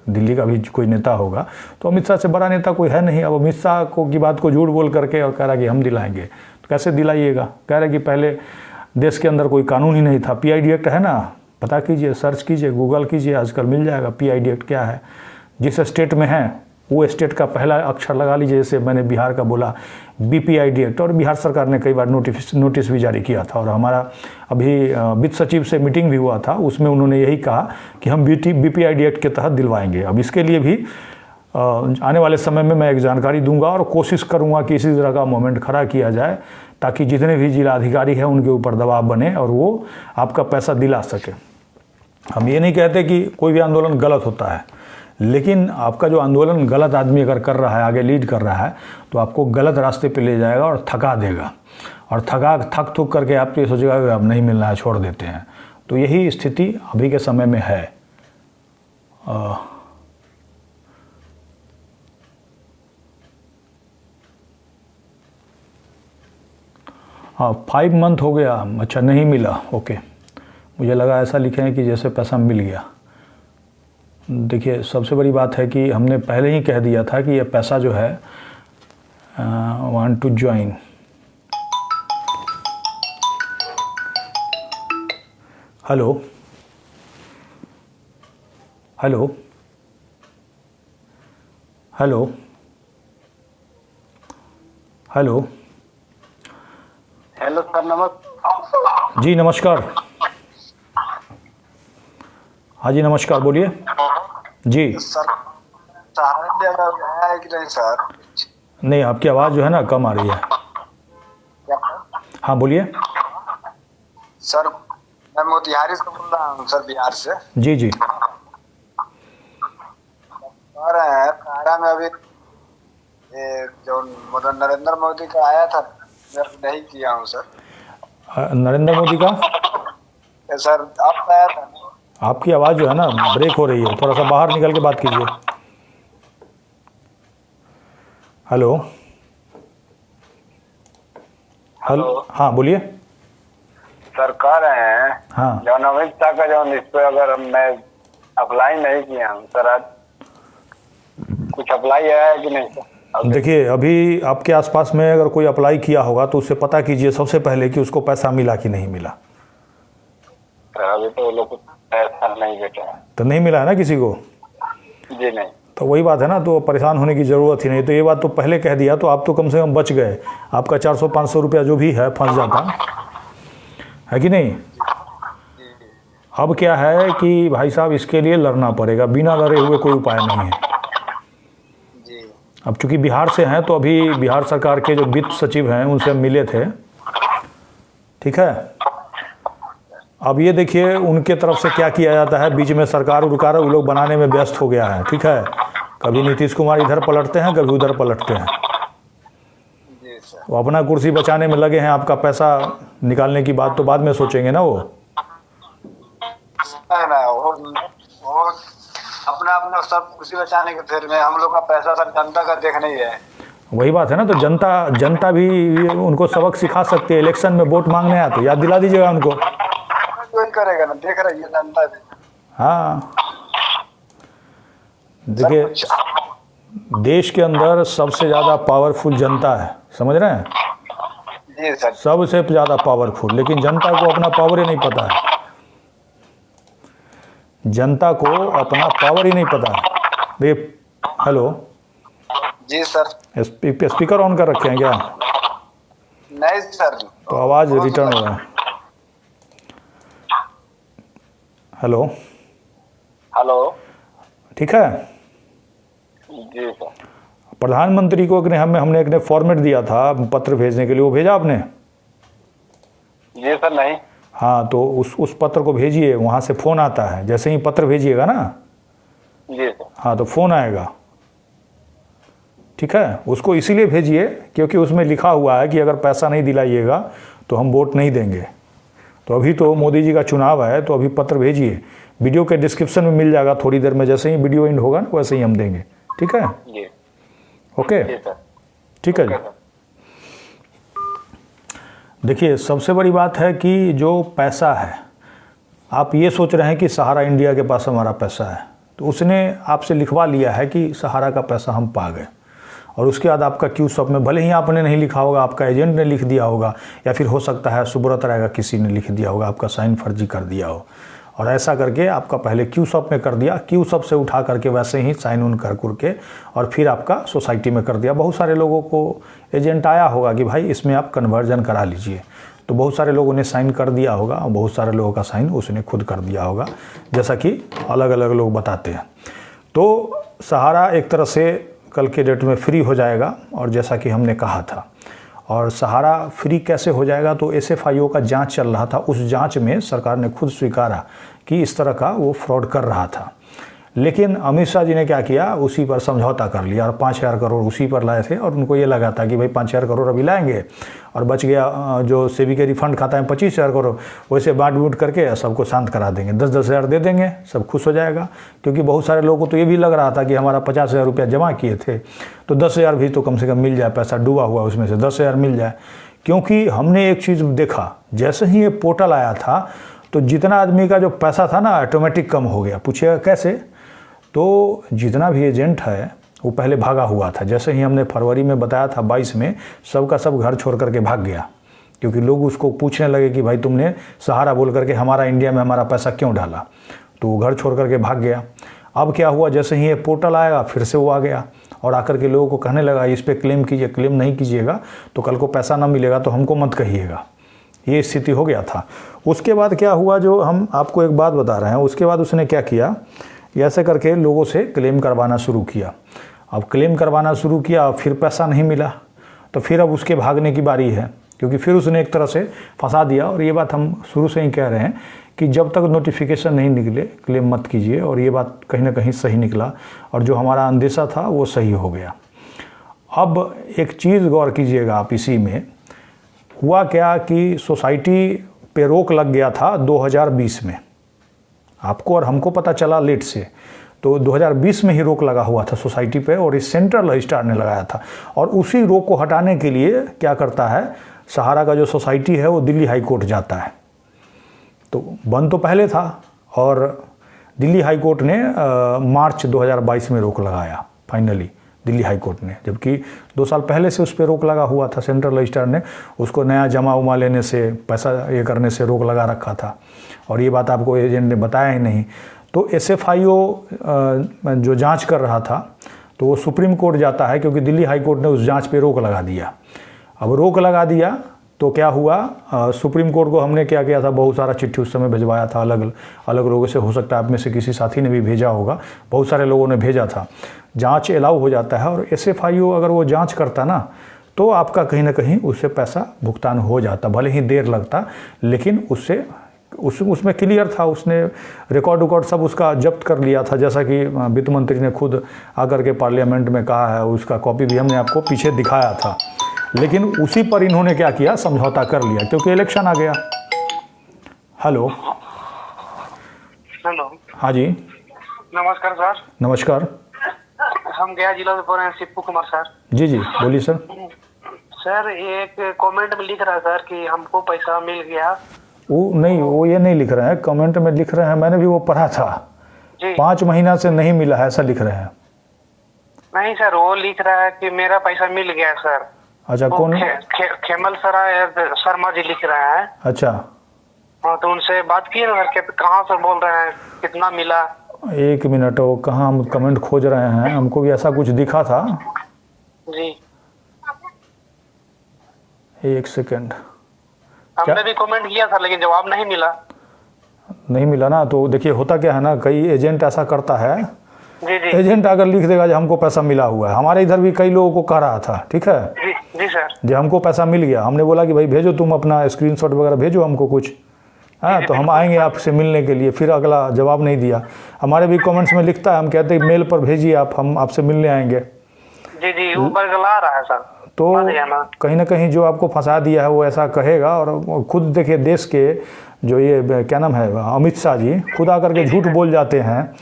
दिल्ली का भी कोई नेता होगा तो अमित शाह से बड़ा नेता कोई है नहीं। अब अमित शाह की बात को झूठ बोल करके और कह रहा कि हम दिलाएंगे, तो कैसे दिलाइएगा? कह रहे कि पहले देश के अंदर कोई कानून ही नहीं था। पीआईडी एक्ट है ना, पता कीजिए, सर्च कीजिए, गूगल कीजिए, आजकल मिल जाएगा पीआईडी एक्ट क्या है। जिस स्टेट में है वो स्टेट का पहला अक्षर लगा लीजिए, जैसे मैंने बिहार का बोला बीपीआईडी एक्ट, और बिहार सरकार ने कई बार नोटिस भी जारी किया था। और हमारा अभी वित्त सचिव से मीटिंग भी हुआ था, उसमें उन्होंने यही कहा कि हम बीपीआईडी एक्ट के तहत दिलवाएंगे। अब इसके लिए भी आने वाले समय में मैं एक जानकारी दूंगा और कोशिश करूंगा कि इसी तरह का मोमेंट खड़ा किया जाए ताकि जितने भी जिला अधिकारी हैं उनके ऊपर दबाव बने और वो आपका पैसा दिला सके। हम ये नहीं कहते कि कोई भी आंदोलन गलत होता है, लेकिन आपका जो आंदोलन गलत आदमी अगर कर रहा है, आगे लीड कर रहा है, तो आपको गलत रास्ते पे ले जाएगा और थका देगा, और थक थुक करके आप तो ये सोचेगा कि अब नहीं मिलना है, छोड़ देते हैं। तो यही स्थिति अभी के समय में है। हाँ, 5 मंथ हो गया, अच्छा नहीं मिला, ओके। मुझे लगा ऐसा लिखे हैं कि जैसे पैसा मिल गया। देखिए, सबसे बड़ी बात है कि हमने पहले ही कह दिया था कि ये पैसा जो है want to join, hello hello hello hello hello sir, नमस्कार जी, नमस्कार। हाँ जी, नमस्कार, बोलिए जी। सर। सहारा आया है कि नहीं सर? नहीं, आपकी आवाज़ जो है ना कम आ रही है। हाँ, बोलिए सर। मैं मोतिहारी से बोल रहा हूँ सर, बिहार से। जी जी। कह रहे हैं सहारा में अभी ये जो नरेंद्र मोदी का आया था, मैं नहीं किया हूँ सर। नरेंद्र मोदी का सर अब आया था। आपकी आवाज़ जो है ना ब्रेक हो रही है, थोड़ा सा बाहर निकल के बात कीजिए। हेलो हेलो, हाँ बोलिए सर। कह रहे हैं हाँ, जो अमित शाह का जो इस पे अगर मैं अप्लाई नहीं किया हूँ सर, आज कुछ अप्लाई आया है कि नहीं सर? देखिए, अभी आपके आसपास में अगर कोई अप्लाई किया होगा तो उससे पता कीजिए सबसे पहले कि उसको पैसा मिला कि नहीं मिला। अभी तो लोग पैसा नहीं बेटा है। तो नहीं मिला है ना किसी को? जी नहीं। तो वही बात है ना, तो परेशान होने की ज़रूरत ही नहीं। तो ये बात तो पहले कह दिया तो आप तो कम से कम बच गए। आपका 400-500 रुपया जो भी है फंस जाता है कि नहीं। अब क्या है कि भाई साहब इसके लिए लड़ना पड़ेगा, बिना लड़े हुए कोई उपाय नहीं है। जी। अब चूंकि बिहार से हैं तो अभी बिहार सरकार के जो वित्त सचिव हैं उनसे हम मिले थे, ठीक है। अब ये देखिए उनके तरफ से क्या किया जाता है, बीच में सरकार उड़कार वो लोग बनाने में व्यस्त हो गया है, ठीक है। कभी नीतीश कुमार इधर पलटते हैं, कभी उधर पलटते हैं। जी सर। वो अपना कुर्सी बचाने में लगे हैं, आपका पैसा निकालने की बात तो बाद में सोचेंगे ना वो। ना वो अपना अपना सब कुर्सी बचाने के फेर में, हम लोग का पैसा सब जनता का देखना ही है। वही बात है ना, तो जनता भी उनको सबक सिखा सकती है। इलेक्शन में वोट मांगने आए तो याद दिला दीजिएगा उनको। कोई करेगा ना, देख रही है जनता भी। हाँ, देखिए देश के अंदर सबसे ज़्यादा पावरफुल जनता है, समझ रहे हैं। जी सर। सबसे ज़्यादा पावरफुल, लेकिन जनता को अपना पावर ही नहीं पता है। जनता को अपना पावर ही नहीं पता है। हेलो जी सर। स्पीकर ऑन कर रखे हैं क्या? नहीं सर। तो आवाज़ रिटर्न हो रहा है। Hello hello. ठीक है। जी सर। प्रधानमंत्री को हमने एक फॉर्मेट दिया था पत्र भेजने के लिए, वो भेजा आपने? जी सर नहीं। हाँ, तो उस पत्र को भेजिए, वहाँ से फ़ोन आता है। जैसे ही पत्र भेजिएगा ना, जी सर। हाँ, तो फ़ोन आएगा। ठीक है, उसको इसीलिए भेजिए क्योंकि उसमें लिखा हुआ है कि अगर पैसा नहीं दिलाइएगा तो हम वोट नहीं देंगे। तो अभी तो मोदी जी का चुनाव है, तो अभी पत्र भेजिए। वीडियो के डिस्क्रिप्शन में मिल जाएगा थोड़ी देर में, जैसे ही वीडियो एंड होगा ना वैसे ही हम देंगे। ठीक है? जी। ओके, जी सर। ठीक है जी। देखिए, सबसे बड़ी बात है कि जो पैसा है, आप ये सोच रहे हैं कि सहारा इंडिया के पास हमारा पैसा है, तो उसने आपसे लिखवा लिया है कि सहारा का पैसा हम पा गए, और उसके बाद आपका क्यू शॉप में, भले ही आपने नहीं लिखा होगा, आपका एजेंट ने लिख दिया होगा, या फिर हो सकता है सुब्रत राय का किसी ने लिख दिया होगा, आपका साइन फर्जी कर दिया हो, और ऐसा करके आपका पहले क्यू शॉप में कर दिया, क्यू शॉप से उठा करके वैसे ही साइन उन कर के और फिर आपका सोसाइटी में कर दिया। बहुत सारे लोगों को एजेंट आया होगा कि भाई इसमें आप कन्वर्जन करा लीजिए, तो बहुत सारे लोगों ने साइन कर दिया होगा, और बहुत सारे लोगों का साइन उसने खुद कर दिया होगा, जैसा कि अलग अलग लोग बताते हैं। तो सहारा एक तरह से कल के डेट में फ्री हो जाएगा, और जैसा कि हमने कहा था। और सहारा फ्री कैसे हो जाएगा? तो SFIO का जांच चल रहा था, उस जांच में सरकार ने खुद स्वीकारा कि इस तरह का वो फ्रॉड कर रहा था। लेकिन अमित शाह जी ने क्या किया, उसी पर समझौता कर लिया, और 5,000 करोड़ उसी पर लाए थे, और उनको ये लगा था कि भाई 5,000 करोड़ अभी लाएंगे, और बच गया जो सेबी के रिफंड खाता है 25,000 करोड़, वैसे बांट बूट करके सबको शांत करा देंगे, 10-10 हज़ार दे देंगे, सब खुश हो जाएगा। क्योंकि बहुत सारे लोगों को तो ये भी लग रहा था कि हमारा 50,000 रुपया जमा किए थे, तो 10,000 भी तो कम से कम मिल जाए, पैसा डूबा हुआ उसमें से 10,000 मिल जाए। क्योंकि हमने एक चीज़ देखा, जैसे ही ये पोर्टल आया था तो जितना आदमी का जो पैसा था ना ऑटोमेटिक कम हो गया। पूछिएगा कैसे? तो जितना भी एजेंट है वो पहले भागा हुआ था, जैसे ही हमने फरवरी में बताया था 22 में, सबका सब घर छोड़ करके भाग गया, क्योंकि लोग उसको पूछने लगे कि भाई तुमने सहारा बोल करके हमारा इंडिया में हमारा पैसा क्यों डाला, तो वो घर छोड़ करके भाग गया। अब क्या हुआ, जैसे ही ये पोर्टल आएगा फिर से वो आ गया, और आकर के लोगों को कहने लगा इस पर क्लेम कीजिए, क्लेम नहीं कीजिएगा तो कल को पैसा ना मिलेगा तो हमको मत कहिएगा। ये स्थिति हो गया था। उसके बाद क्या हुआ, जो हम आपको एक बात बता रहे हैं, उसके बाद उसने क्या किया, ऐसे करके लोगों से क्लेम करवाना शुरू किया। अब क्लेम करवाना शुरू किया, फिर पैसा नहीं मिला, तो फिर अब उसके भागने की बारी है, क्योंकि फिर उसने एक तरह से फंसा दिया। और ये बात हम शुरू से ही कह रहे हैं कि जब तक नोटिफिकेशन नहीं निकले क्लेम मत कीजिए, और ये बात कहीं ना कहीं सही निकला, और जो हमारा अंदेशा था वो सही हो गया। अब एक चीज़ गौर कीजिएगा आप, इसी में हुआ क्या कि सोसाइटी पे रोक लग गया था 2020 में, आपको और हमको पता चला लेट से, तो 2020 में ही रोक लगा हुआ था सोसाइटी पे, और इस सेंट्रल रजिस्ट्रार ने लगाया था। और उसी रोक को हटाने के लिए क्या करता है, सहारा का जो सोसाइटी है वो दिल्ली हाई कोर्ट जाता है। तो बंद तो पहले था, और दिल्ली हाई कोर्ट ने मार्च 2022 में रोक लगाया फाइनली, दिल्ली हाई कोर्ट ने, जबकि 2 साल पहले से उस पर रोक लगा हुआ था। सेंट्रल रजिस्ट्रार ने उसको नया जमा उमा लेने से, पैसा ये करने से रोक लगा रखा था, और ये बात आपको एजेंट ने बताया ही नहीं। तो SFIO जो जांच कर रहा था, तो वो सुप्रीम कोर्ट जाता है, क्योंकि दिल्ली हाई कोर्ट ने उस जांच पे रोक लगा दिया। अब रोक लगा दिया तो क्या हुआ, सुप्रीम कोर्ट को हमने क्या किया था, बहुत सारा चिट्ठी उस समय भिजवाया था, अलग अलग लोगों से, हो सकता है आप में से किसी साथी ने भी भेजा होगा, बहुत सारे लोगों ने भेजा था। जांच अलाउ हो जाता है, और SFIO अगर वो जांच करता ना, तो आपका कहीं ना कहीं उससे पैसा भुगतान हो जाता, भले ही देर लगता, लेकिन उसमें क्लियर था, उसने रिकॉर्ड सब उसका जब्त कर लिया था, जैसा कि वित्त मंत्री ने खुद आकर के पार्लियामेंट में कहा है, उसका कॉपी भी हमने आपको पीछे दिखाया था। लेकिन उसी पर इन्होंने क्या किया, समझौता कर लिया, क्योंकि इलेक्शन आ गया। Hello hello. हाँ जी नमस्कार सर। नमस्कार। हम गया जिला से बोल रहे हैं, शिपू कुमार सर। जी जी बोलिए सर। सर एक कमेंट में लिख रहा है सर कि हमको पैसा मिल गया। वो नहीं, वो ये नहीं लिख रहे हैं, कमेंट में लिख रहे हैं, मैंने भी वो पढ़ा था, जी 5 महीना से नहीं मिला है, ऐसा लिख रहे हैं। नहीं सर, वो लिख रहा है कि मेरा पैसा मिल गया सर। अच्छा, वो कौन? खेमल सराय शर्मा जी लिख रहे हैं। अच्छा, हाँ, तो उनसे बात किए ना सर, कहाँ से बोल रहे हैं, कितना मिला? एक मिनट, वो कहाँ हम कमेंट खोज रहे हैं, हमको भी ऐसा कुछ दिखा था। जी, एक सेकंड। हमने भी कमेंट किया था लेकिन जवाब नहीं मिला। नहीं मिला ना, तो देखिए होता क्या है ना, कई एजेंट ऐसा करता है, जी जी एजेंट अगर लिख देगा जो हमको पैसा मिला हुआ है, हमारे इधर भी कई लोगों को कह रहा था, ठीक है, जी जी सर। जो हमको पैसा मिल गया, हमने बोला कि भाई भेजो, तुम अपना स्क्रीनशॉट वगैरह भेजो हमको कुछ, हाँ, तो हम आएंगे आपसे मिलने के लिए। फिर अगला जवाब नहीं दिया। हमारे भी कमेंट्स में लिखता है, हम कहते हैं मेल पर भेजिए आप, हम आपसे मिलने आएंगे। जी जी, ऊपर गला रहा है सर। तो मान जाना। कहीं ना कहीं जो आपको फंसा दिया है वो ऐसा कहेगा। और खुद देखिए, देश के जो ये क्या नाम है, अमित शाह जी खुद आकर के झूठ बोल जाते हैं,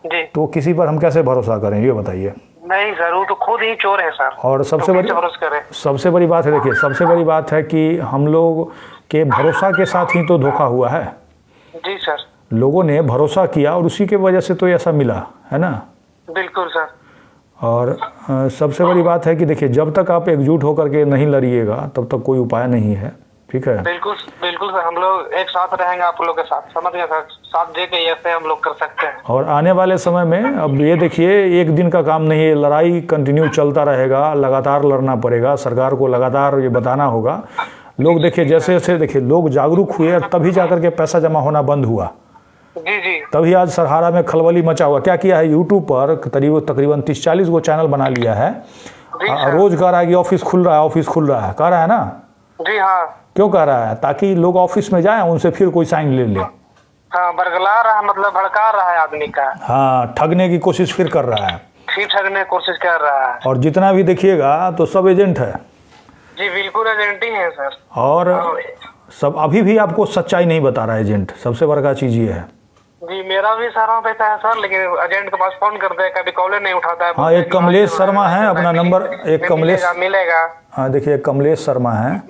जी, तो किसी पर हम कैसे भरोसा करें, ये बताइए। नहीं सर, वो तो खुद ही चोर है सर। और सबसे बड़ी भरोसा करें। सबसे बड़ी बात है, देखिए सबसे बड़ी बात है कि हम लोग के भरोसा के साथ ही तो धोखा हुआ है। जी सर, लोगों ने भरोसा किया और उसी के वजह से तो ऐसा मिला है ना। बिल्कुल सर। और सबसे बड़ी बात है कि देखिए, जब तक आप एकजुट होकर के नहीं लड़िएगा तब तक कोई उपाय नहीं है, ठीक है। बिल्कुल बिल्कुल सर, हम लोग एक साथ रहेंगे आप लोग के साथ, समझ गए सर, साथ दे के ऐसे हम लोग कर सकते हैं। और आने वाले समय में अब ये देखिए, एक दिन का काम नहीं है, लड़ाई कंटिन्यू चलता रहेगा, लगातार लड़ना पड़ेगा, सरकार को लगातार ये बताना होगा। लोग देखिए, जैसे जैसे देखिए लोग जागरूक हुए, तभी जाकर के पैसा जमा होना बंद हुआ, जी जी तभी आज सरहारा में खलबली मचा हुआ। क्या किया है, यूट्यूब पर तकरीबन 30-40 गो चैनल बना लिया है। रोज कह रहा है कि ऑफिस खुल रहा है, ऑफिस खुल रहा है, कह रहा है ना। जी हाँ, क्यों कह रहा है? ताकि लोग ऑफिस में जाएं, उनसे फिर कोई साइन ले ले। हाँ, बरगला रहा है, मतलब भड़का रहा है आदमी का। हाँ, ठगने की कोशिश फिर कर रहा है, फिर ठगने की कोशिश कर रहा है। और जितना भी देखिएगा तो सब एजेंट है। जी बिल्कुल, एजेंट ही है सर। और सब अभी भी आपको सच्चाई नहीं बता रहा है एजेंट, सबसे बड़ा चीज ये है। जी, मेरा भी सारा पैसा है सर, लेकिन एजेंट के पास फोन करते हैं, कभी कॉल नहीं उठाता है। हाँ, एक कमलेश शर्मा है, अपना नंबर एक कमलेश मिलेगा। हाँ, देखिए कमलेश शर्मा है।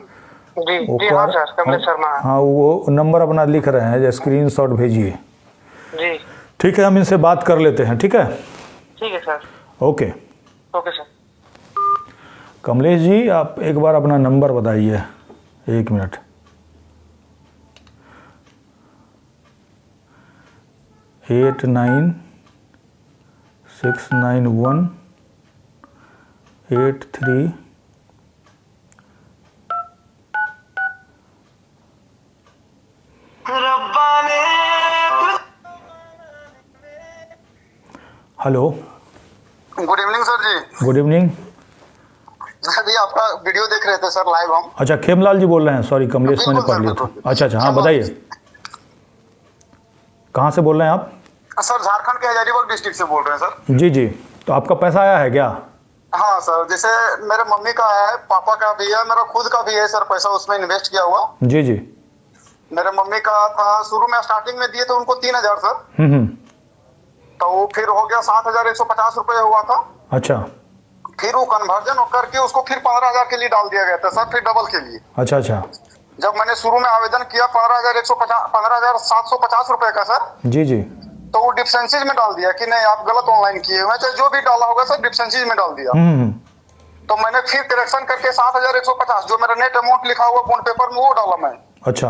जी जी हाँ सर, कमलेश शर्मा। हाँ, वो नंबर अपना लिख रहे हैं, जो स्क्रीनशॉट भेजिए। जी ठीक है, हम इनसे बात कर लेते हैं, ठीक है। ठीक है sir. Okay okay sir. Kamlesh ji, आप एक बार अपना नंबर बताइए, 1 minute. Eight 9-691-83। Hello, good evening sir ji. Good evening. Sir ji, आपका वीडियो देख रहे थे सर लाइव हम। अच्छा, खेमलाल जी बोल रहे हैं, सॉरी कमलेश मैंने पढ़ लिया था। अच्छा अच्छा, हाँ बताइए, कहाँ से बोल रहे हैं आप? सर, झारखंड के हजारीबाग डिस्ट्रिक्ट से बोल रहे हैं सर। जी जी, तो आपका पैसा आया है क्या? हाँ सर, जैसे मेरे मम्मी का है, पापा का भी है, मेरा खुद का भी है सर, पैसा उसमें इन्वेस्ट किया हुआ। जी जी। मेरे मम्मी का था, शुरू में स्टार्टिंग में दिए थे उनको 3000 सर। तो वो फिर हो गया 7150 रुपए हुआ था। अच्छा फिर वो कन्वर्जन करके उसको फिर 15000 के लिए डाल दिया गया था सर, फिर डबल के लिए। अच्छा अच्छा। जब मैंने शुरू में आवेदन किया 15,750 रुपए का सर, जी जी। तो वो डिफरेंसेज में डाल दिया कि नहीं आप गलत ऑनलाइन किए हुए, चाहे जो भी डाला होगा सर डिफरेंसेज में डाल दिया। तो मैंने फिर करेक्शन करके 7150 जो मेरा नेट अमाउंट लिखा हुआ बॉन्ड पेपर में वो डाला मैं। अच्छा,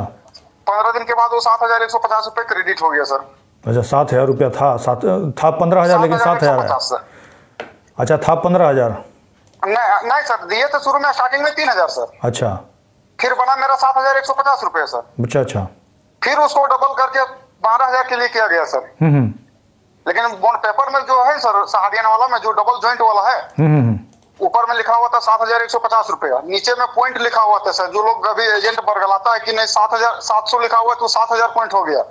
15 दिन के बाद वो 7150 रुपए क्रेडिट हो गया सर। अच्छा, 7000 रुपया था, था 15,000, लेकिन 7000 है। अच्छा, था 15,000। नहीं सर, दिए थे शुरू में स्टार्टिंग में 3000 सर। अच्छा, फिर बना मेरा 7150 रुपए सर। अच्छा अच्छा। फिर उसको डबल करके 12000 के लिए किया गया सर। लेकिन बॉन्ड पेपर में जो है सर, सहारियन वाला में जो डबल जॉइंट वाला है, ऊपर में लिखा हुआ था 7150 रुपया, नीचे में पॉइंट लिखा हुआ था सर। जो लोग कभी एजेंट बरगलाता है कि नहीं 7700 लिखा हुआ है तो 7000 पॉइंट हो गया।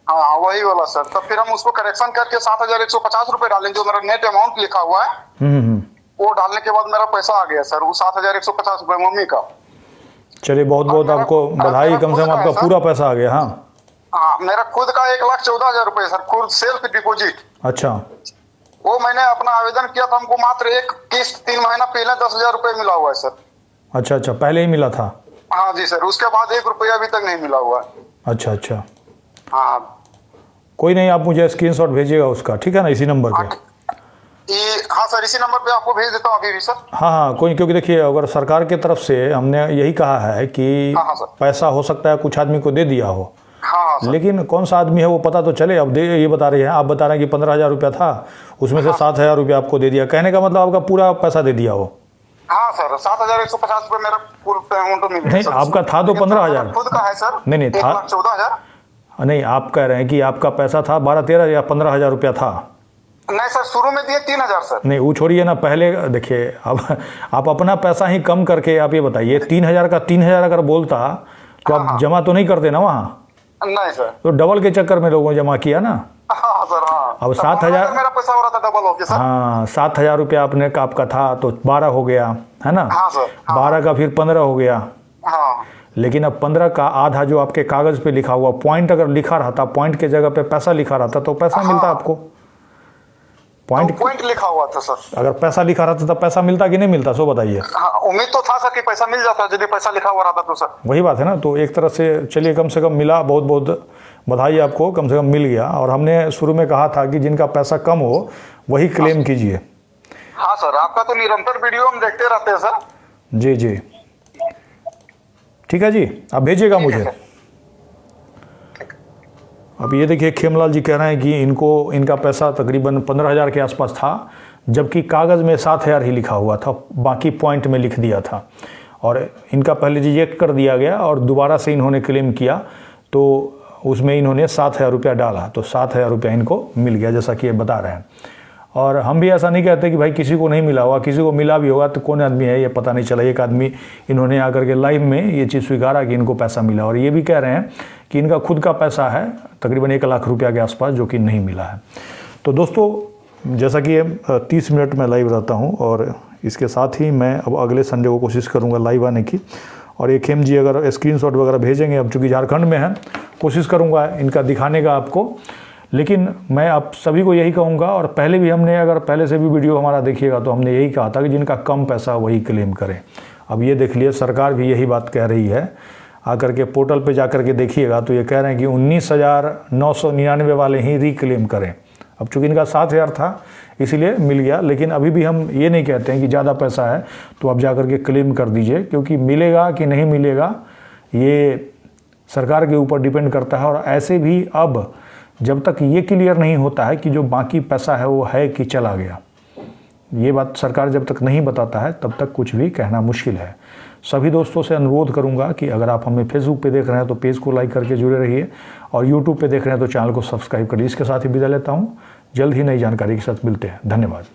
हाँ, वही वाला सर। तब फिर हम उसको करेक्शन करके 7150 रुपए डालें, जो मेरा नेट अमाउंट लिखा हुआ है वो डालने के बाद मेरा पैसा आ गया सर, वो 7150 रुपए मम्मी का। चलिए, बहुत बहुत आपको बधाई, कम से कम आपका पूरा पैसा आ गया। हाँ हाँ, मेरा खुद का 1,14,000 रुपए सर, खुद सेल्फ डिपोजिट। अच्छा, वो मैंने अपना आवेदन किया था, हमको मात्र एक किस्त 3 महीना पहले 10,000 रुपए मिला हुआ है सर। अच्छा अच्छा, पहले ही मिला था? हाँ जी सर, उसके बाद 1 रुपया अभी तक नहीं मिला हुआ है। अच्छा अच्छा, हाँ कोई नहीं, आप मुझे स्क्रीनशॉट भेजिएगा उसका, ठीक है ना, इसी नंबर पे। हाँ सर, इसी नंबर पे आपको भेज देता हूँ अभी भी सर। हाँ हाँ कोई, क्योंकि देखिए अगर सरकार की तरफ से हमने यही कहा है कि हाँ सर। पैसा हो सकता है कुछ आदमी को दे दिया हो, हाँ सर। लेकिन कौन सा आदमी है वो पता तो चले। अब ये बता रहे हैं, आप बता रहे हैं कि 15,000 रुपया था, उसमें से 7,000 रुपया आपको दे दिया, कहने का मतलब आपका पूरा पैसा दे दिया हो। हाँ सर, 7,150 रुपये मेरा फुल अमाउंट मिल गया। नहीं, आपका था तो 15,000 खुद का है सर। नहीं था, 1,14,000। नहीं आप कह रहे हैं कि आपका पैसा था 12-13 या 15,000 रुपया था। नहीं सर, शुरू में दिए 3,000 सर। नहीं वो छोड़िए ना, पहले देखिए अब आप अपना पैसा ही कम करके आप ये बताइए 3,000 का 3,000 अगर बोलता तो आप जमा तो नहीं करते ना वहाँ। नहीं सर, तो डबल के चक्कर में लोगों ने जमा किया ना। हाँ सर। हाँ, अब 7,000 मेरा पैसा हो रहा था डबल हो गया सर। हाँ 7,000 रुपया आपने का आपका था तो 12 हो गया है ना। हाँ सर। 12 का फिर 15 हो गया। हाँ, लेकिन अब 15 का आधा जो आपके कागज पे लिखा हुआ पॉइंट अगर लिखा रहता, पॉइंट के जगह पे पैसा लिखा रहता तो पैसा मिलता आपको। पॉइंट लिखा हुआ था सर। अगर पैसा लिखा रहता तो पैसा मिलता कि नहीं मिलता, सो बताइए। हाँ, उम्मीद तो था सर कि पैसा मिल जाता यदि पैसा लिखा हुआ रहता तो सर। वही बात है ना, तो एक तरह से चलिए कम से कम मिला, बहुत बहुत बधाई आपको, कम से कम मिल गया। और हमने शुरू में कहा था कि जिनका पैसा कम हो वही क्लेम कीजिए। हाँ सर, आपका तो निरंतर वीडियो हम देखते रहते हैं सर। जी जी ठीक है जी, आप भेजिएगा मुझे। अब ये देखिए खेमलाल जी कह रहे हैं कि इनका पैसा तकरीबन 15,000 के आसपास था, जबकि कागज़ में 7,000 ही लिखा हुआ था, बाकी पॉइंट में लिख दिया था और इनका पहले रिजेक्ट कर दिया गया और दोबारा से इन्होंने क्लेम किया तो उसमें इन्होंने 7,000 रुपया डाला तो 7,000 रुपया इनको मिल गया, जैसा कि ये बता रहे हैं। और हम भी ऐसा नहीं कहते कि भाई किसी को नहीं मिला होगा, किसी को मिला भी होगा तो कौन आदमी है ये पता नहीं चला। एक आदमी इन्होंने आकर के लाइव में ये चीज़ स्वीकारा कि इनको पैसा मिला और ये भी कह रहे हैं कि इनका खुद का पैसा है तकरीबन 1 लाख रुपया के आसपास जो कि नहीं मिला है। तो दोस्तों जैसा कि 30 मिनट में लाइव रहता हूँ और इसके साथ ही मैं अब अगले संडे को कोशिश करूँगा लाइव आने की। और एक खेम जी अगर स्क्रीनशॉट वगैरह भेजेंगे, अब चूँकि झारखंड में है, कोशिश करूँगा इनका दिखाने का आपको। लेकिन मैं आप सभी को यही कहूँगा, और पहले भी हमने अगर पहले से भी वीडियो हमारा देखिएगा तो हमने यही कहा था कि जिनका कम पैसा वही क्लेम करें। अब ये देख लिए सरकार भी यही बात कह रही है, आकर के पोर्टल पे जाकर के देखिएगा तो ये कह रहे हैं कि 19,999 वाले ही रिक्लेम करें। अब चूँकि इनका 7,000 था इसीलिए मिल गया, लेकिन अभी भी हम ये नहीं कहते हैं कि ज़्यादा पैसा है तो आप जाकर के क्लेम कर दीजिए, क्योंकि मिलेगा कि नहीं मिलेगा ये सरकार के ऊपर डिपेंड करता है। और ऐसे भी अब जब तक ये क्लियर नहीं होता है कि जो बाकी पैसा है वो है कि चला गया, ये बात सरकार जब तक नहीं बताता है तब तक कुछ भी कहना मुश्किल है। सभी दोस्तों से अनुरोध करूंगा कि अगर आप हमें फेसबुक पे देख रहे हैं तो पेज को लाइक करके जुड़े रहिए और यूट्यूब पे देख रहे हैं तो चैनल को सब्सक्राइब करिए। इसके साथ ही विदा लेता हूँ, जल्द ही नई जानकारी के साथ मिलते हैं। धन्यवाद।